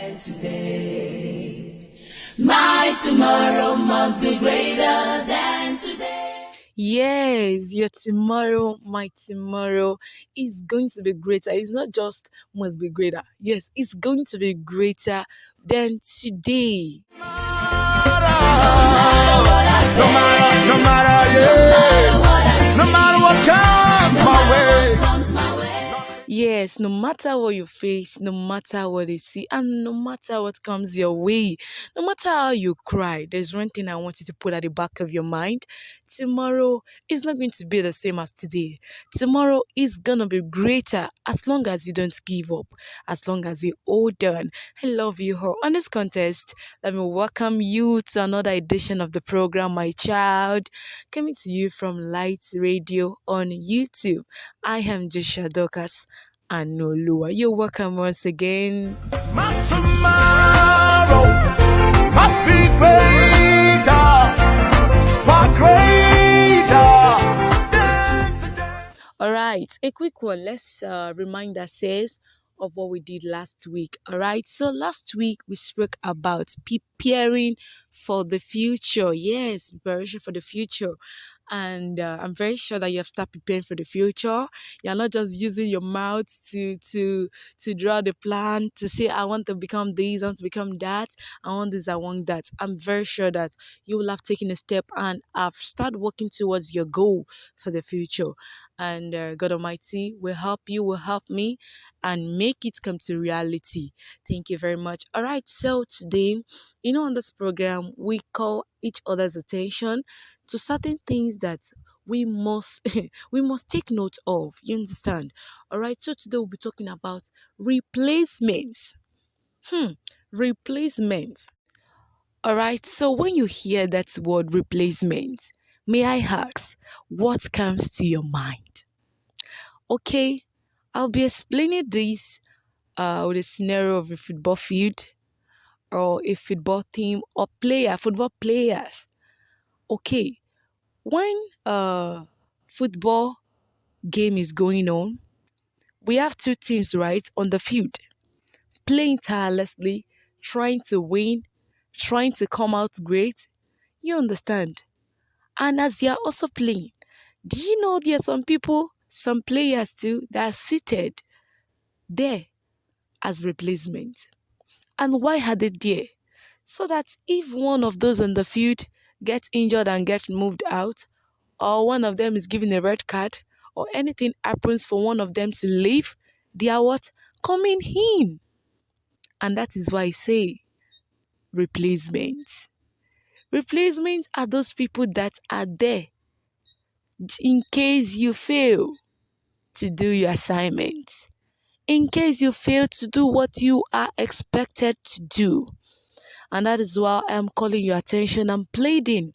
than today. My tomorrow must be greater than today. Yes, your tomorrow, my tomorrow is going to be greater. It's not just must be greater. Yes, it's going to be greater than today. No matter what comes my way. Yes, no matter what you face, no matter what you see, and no matter what comes your way, no matter how you cry, there's one thing I want you to put at the back of your mind. Tomorrow is not going to be the same as today. Tomorrow is gonna be greater as long as you don't give up, as long as you hold on. I love you all. On this contest, let me welcome you to another edition of the program, My Child, coming to you from Light Radio on YouTube. I am Jisha Dokas Anolua. You're welcome once again. My tomorrow must be greater, far greater than today. All right, a quick one. Let's remind ourselves of what we did last week. All right, so last week we spoke about preparing for the future. Yes, preparation for the future. And I'm very sure that you have started preparing for the future. You're not just using your mouth to draw the plan to say, I want to become this, I want to become that, I want this, I want that. I'm very sure that you will have taken a step and have started working towards your goal for the future. And God Almighty will help you, will help me, and make it come to reality. Thank you very much. All right, so today, on this program, we call each other's attention to certain things that we must we must take note of. You understand? All right, so today we'll be talking about replacements. Replacement. All right, so when you hear that word replacement, may I ask, what comes to your mind? Okay, I'll be explaining this with a scenario of a football field or a football team or football players. Okay, when football game is going on, we have two teams, right, on the field, playing tirelessly, trying to win, trying to come out great. You understand? And as they are also playing, do you know there are some people, some players too, that are seated there as replacement? And why are they there? So that if one of those on the field gets injured and gets moved out, or one of them is given a red card, or anything happens for one of them to leave, they are what? Coming in. And that is why I say replacements. Replacements are those people that are there in case you fail to do your assignment, in case you fail to do what you are expected to do. And that is why I'm calling your attention and pleading.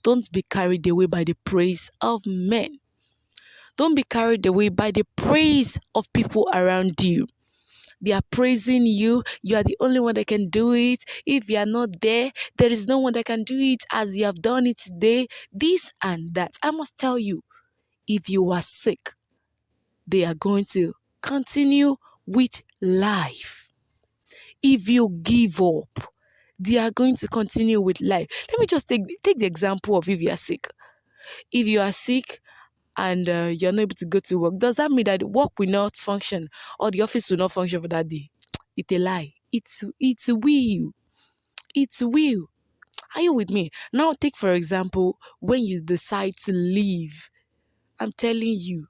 Don't be carried away by the praise of men. Don't be carried away by the praise of people around you. They are praising you. You are the only one that can do it. If you are not there, there is no one that can do it as you have done it today. This and that. I must tell you, if you are sick, they are going to continue with life. If you give up, they are going to continue with life. Let me just take the example of if you are sick. If you are sick and you're not able to go to work, does that mean that work will not function or the office will not function for that day? It's a lie. It's will. It's will. Are you with me? Now take for example when you decide to leave. I'm telling you,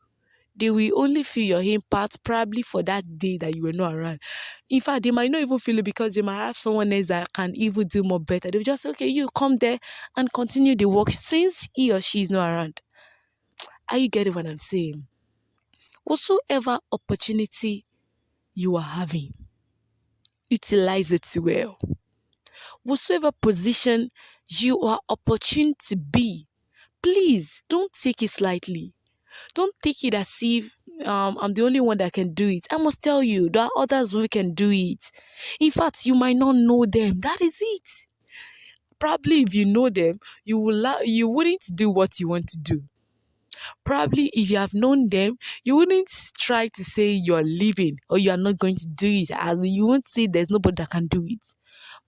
they will only feel your impact probably for that day that you were not around. In fact, they might not even feel it because they might have someone else that can even do more better. They'll just say, okay, you come there and continue the work since he or she is not around. Are you getting what I'm saying? Whatsoever opportunity you are having, utilize it well. Whatsoever position you are opportune to be, please don't take it slightly. Don't take it as if I'm the only one that can do it. I must tell you, there are others who can do it. In fact, you might not know them. That is it. Probably if you know them, you wouldn't do what you want to do. Probably if you have known them, you wouldn't try to say you're leaving or you are not going to do it. And you won't say there's nobody that can do it.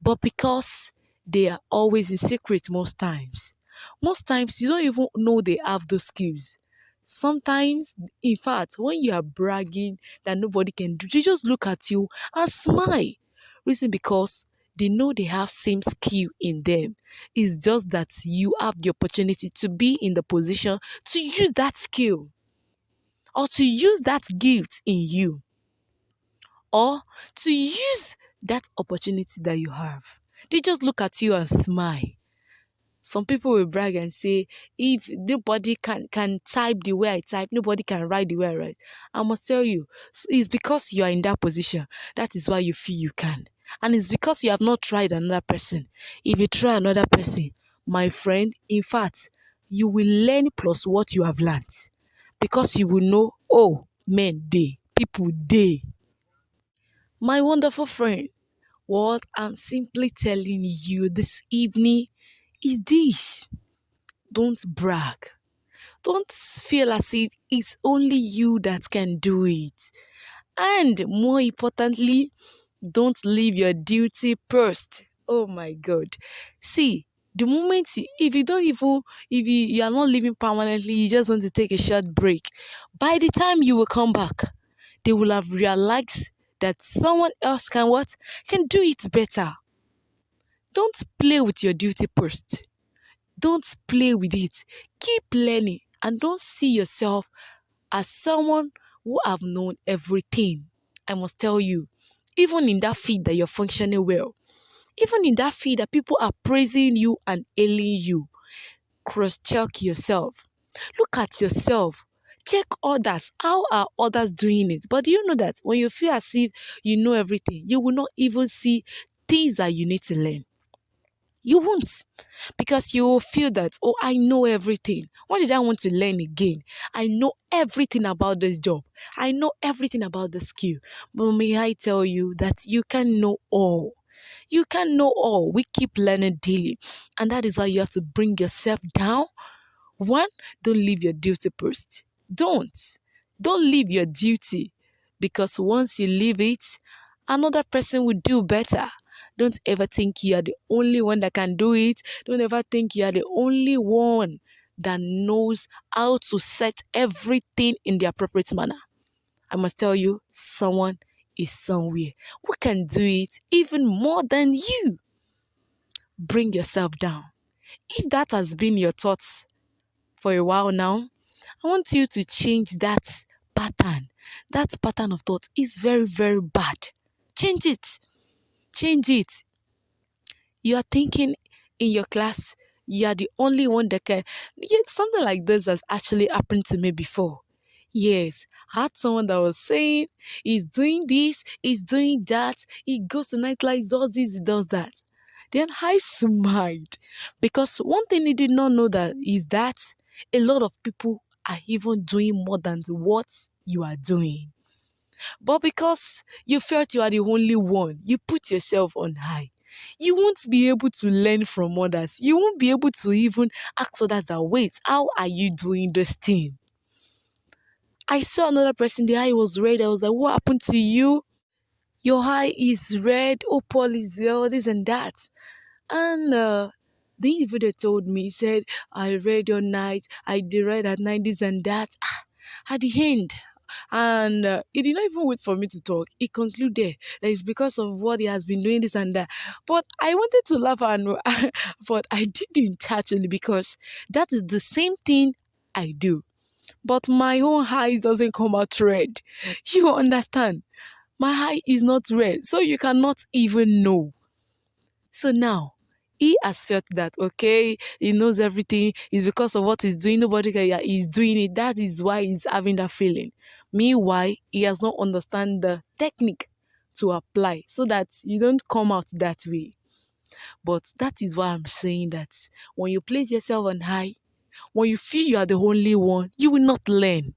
But because they are always in secret most times you don't even know they have those skills. Sometimes, in fact, when you are bragging that nobody can do, they just look at you and smile. Reason because they know they have same skill in them. It's just that you have the opportunity to be in the position to use that skill or to use that gift in you or to use that opportunity that you have. They just look at you and smile. Some people will brag and say, if nobody can type the way I type, nobody can write the way I write. I must tell you, it's because you are in that position. That is why you feel you can. And it's because you have not tried another person. If you try another person, my friend, in fact, you will learn plus what you have learned. Because you will know, oh, men, people, they. My wonderful friend, what I'm simply telling you this evening is this. Don't brag. Don't feel as if it's only you that can do it. And more importantly, don't leave your duty first. Oh my God. See, the moment if you don't even, if you are not living permanently, you just want to take a short break. By the time you will come back, they will have realized that someone else can what? Can do it better. Don't play with your duty first. Don't play with it. Keep learning and don't see yourself as someone who have known everything. I must tell you, even in that field that you're functioning well, even in that field that people are praising you and hailing you, cross-check yourself. Look at yourself. Check others. How are others doing it? But do you know that when you feel as if you know everything, you will not even see things that you need to learn. You won't, because you will feel that, oh, I know everything. What did I want to learn again? I know everything about this job. I know everything about the skill. But may I tell you that you can know all. You can know all. We keep learning daily. And that is why you have to bring yourself down. One, don't leave your duty first. Don't. Don't leave your duty. Because once you leave it, another person will do better. Don't ever think you are the only one that can do it. Don't ever think you are the only one that knows how to set everything in the appropriate manner. I must tell you, someone is somewhere who can do it even more than you. Bring yourself down. If that has been your thoughts for a while now, I want you to change that pattern. That pattern of thought is very, very bad. Change it. Change it. You are thinking in your class, you are the only one that can. Yeah, something like this has actually happened to me before. Yes, I had someone that was saying he's doing this, he's doing that, he goes to nightlife, does this, he does that. Then I smiled because one thing he did not know that is that a lot of people are even doing more than what you are doing. But because you felt you are the only one, you put yourself on high. You won't be able to learn from others. You won't be able to even ask others that, wait, how are you doing this thing? I saw another person, the eye was red. I was like, what happened to you? Your eye is red. Oh, Paul is here, this and that. And the individual told me, he said, I read all night. I did read at night, this and that. At the end, and he did not even wait for me to talk. He concluded that it's because of what he has been doing, this and that. But I wanted to laugh, and but I didn't actually, because that is the same thing I do. But my own eye doesn't come out red. You understand? My eye is not red, so you cannot even know. So now, he has felt that, okay, he knows everything. It's because of what he's doing. Nobody can, yeah, he's doing it. That is why he's having that feeling. Meanwhile, he has not understand the technique to apply so that you don't come out that way. But that is why I'm saying that when you place yourself on high, when you feel you are the only one, you will not learn.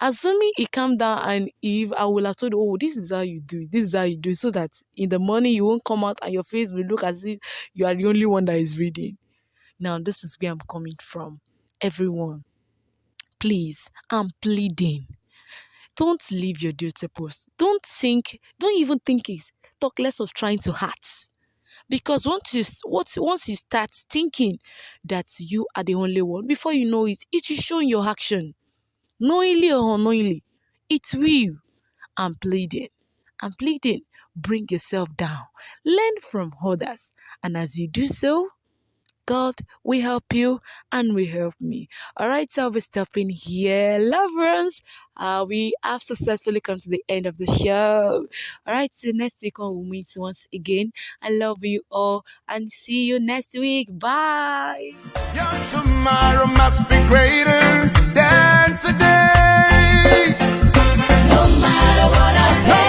Assuming he calmed down and if I will have told you, oh, this is how you do it, this is how you do it, so that in the morning you won't come out and your face will look as if you are the only one that is reading. Now, this is where I'm coming from. Everyone, Please, I'm pleading. Don't leave your duty post. Don't even think it. Talk less of trying to hurt. Because once you start thinking that you are the only one, before you know it, it will show in your action. Knowingly or unknowingly, it will. I'm pleading. I'm pleading. Bring yourself down. Learn from others. And as you do so, God will help you and will help me. All right, so I'll be stopping here. Love runs. We have successfully come to the end of the show. All right, so next week on we'll meet once again. I love you all and see you next week. Bye. Your tomorrow must be greater than today. No matter what I face.